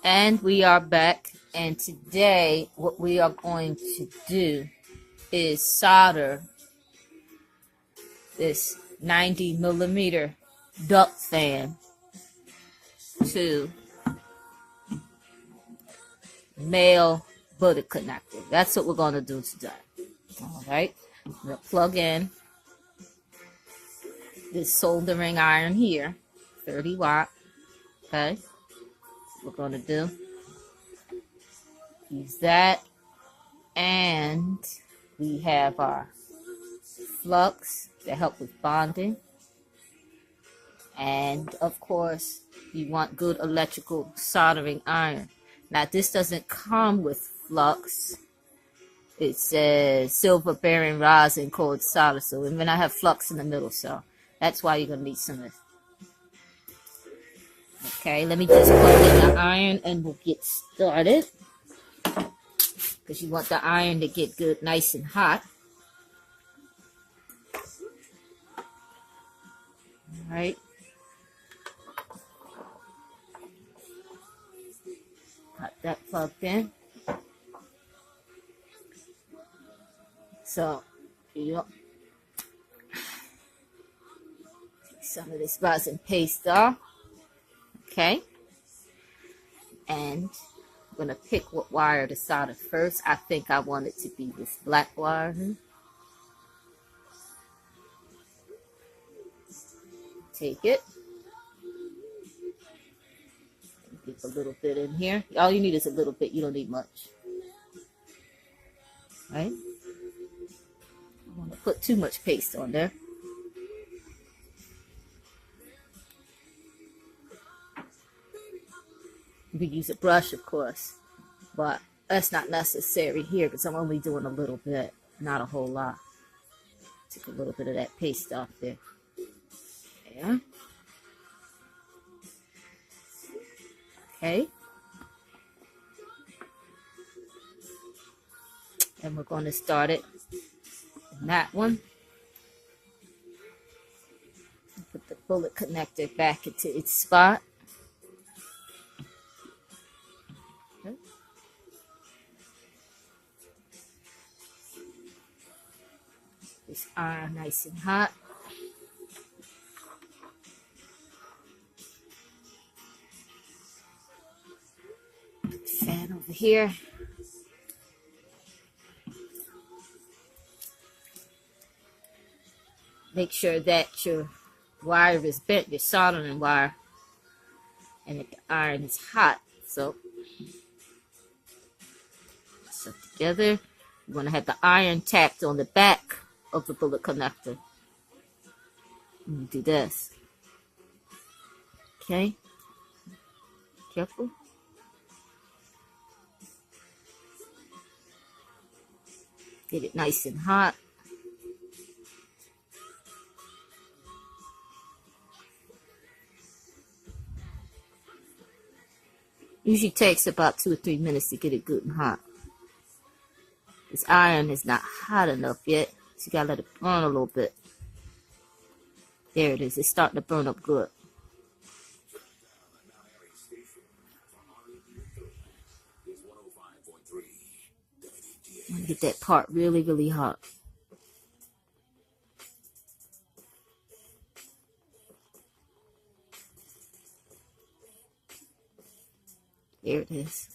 And we are back, and today what we are going to do is solder this 90 millimeter duct fan to male bullet connector. That's what we're going to do today. All right, I'm going to plug in this soldering iron here, 30 watt. Okay, we're going to do use that, and we have our flux to help with bonding, and of course you want good electrical soldering iron. Now this doesn't come with flux. It says silver bearing rosin called solder, so and then I have flux in the middle, so that's why you're gonna need some of this. Okay, let me just plug in the iron and we'll get started, because you want the iron to get good, nice and hot. All right. Got that plugged in. So, yep. Take some of this rosin paste off. Okay. And I'm going to pick what wire to solder first. I think I want it to be this black wire. Take it. Give a little bit in here. All you need is a little bit. You don't need much. Right? I don't want to put too much paste on there. You can use a brush, of course, but that's not necessary here because I'm only doing a little bit, not a whole lot. Take a little bit of that paste off there. There. Okay. And we're going to start it in that one. Put the bullet connector back into its spot. Okay. This iron nice and hot. Put the fan over here. Make sure that your wire is bent, your soldering wire, and that the iron is hot. So, set together. You want to have the iron tapped on the back of the bullet connector. And you do this. Okay? Careful. Get it nice and hot. Usually takes about 2 or 3 minutes to get it good and hot. This iron is not hot enough yet, so you gotta let it burn a little bit. There it is. It's starting to burn up good. I'm gonna get that part really, really hot. There it is.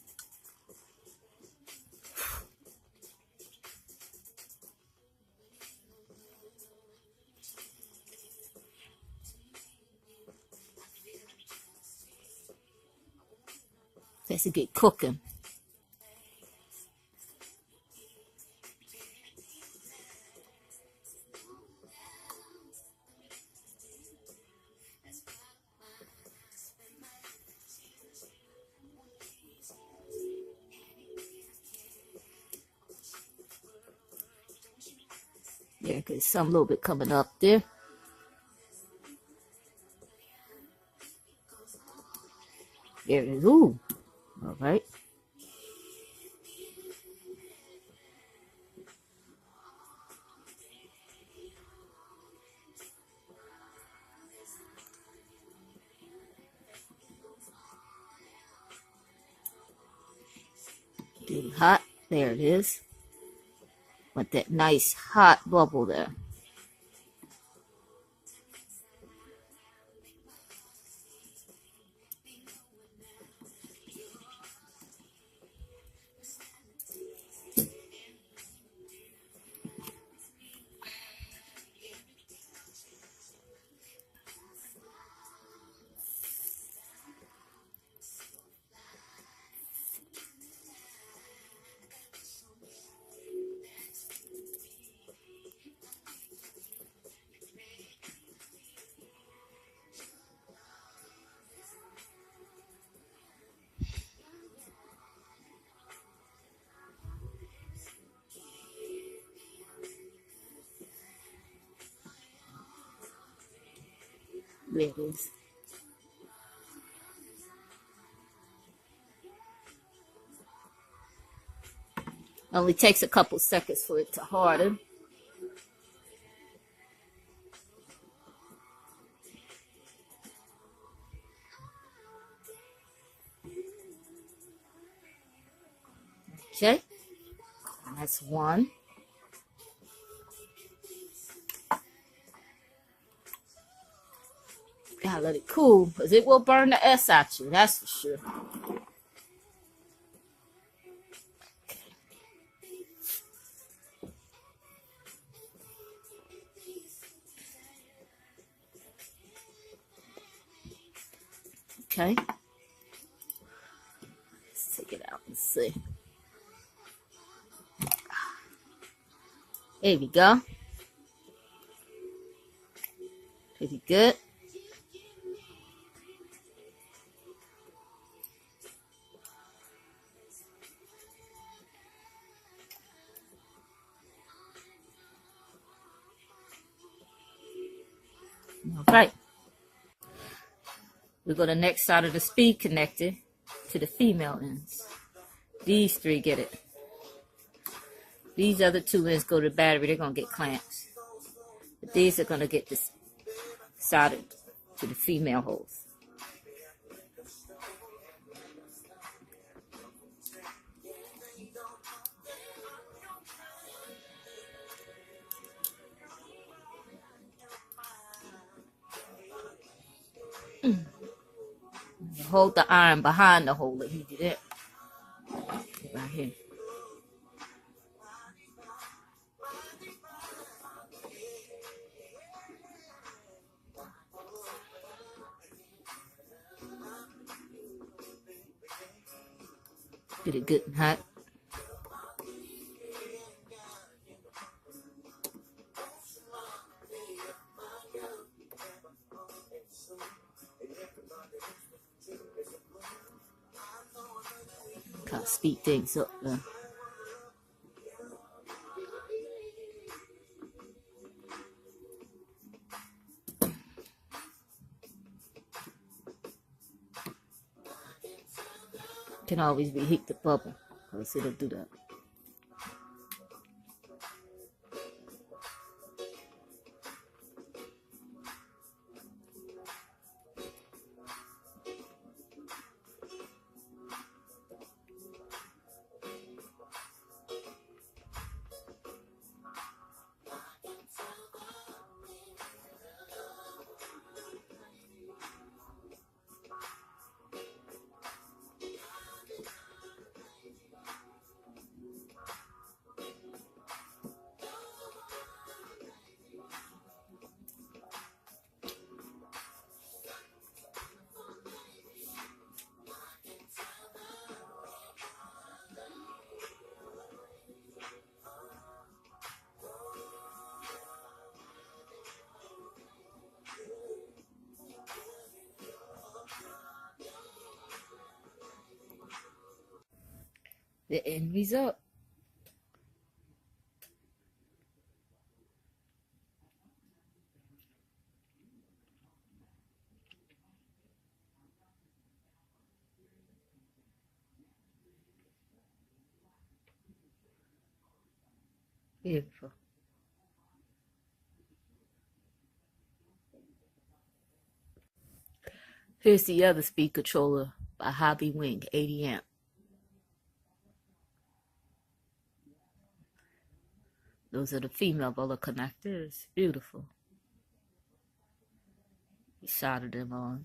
Let's get cooking. There, because some little bit coming up there. There it is. Ooh. All right. Getting hot. There it is. With that nice hot bubble there. There it is. Only takes a couple seconds for it to harden. Okay, that's one. Gotta let it cool, because it will burn the S out you, that's for sure. Okay. Let's take it out and see. There we go. Pretty good. All right. We go to the next side of the speed connector to the female ends. These three get it. These other two ends go to the battery. They're going to get clamps. But these are going to get this soldered to the female holes. Hold the iron behind the hole that he did it. Right here. Get it good and hot. Kind of speed things up there. Can always reheat the bubble, because it'll do that. The end result. Beautiful. Here's the other speed controller by Hobby Wing, 80 amp. Those are the female Bolo connectors. Beautiful. You solder them on.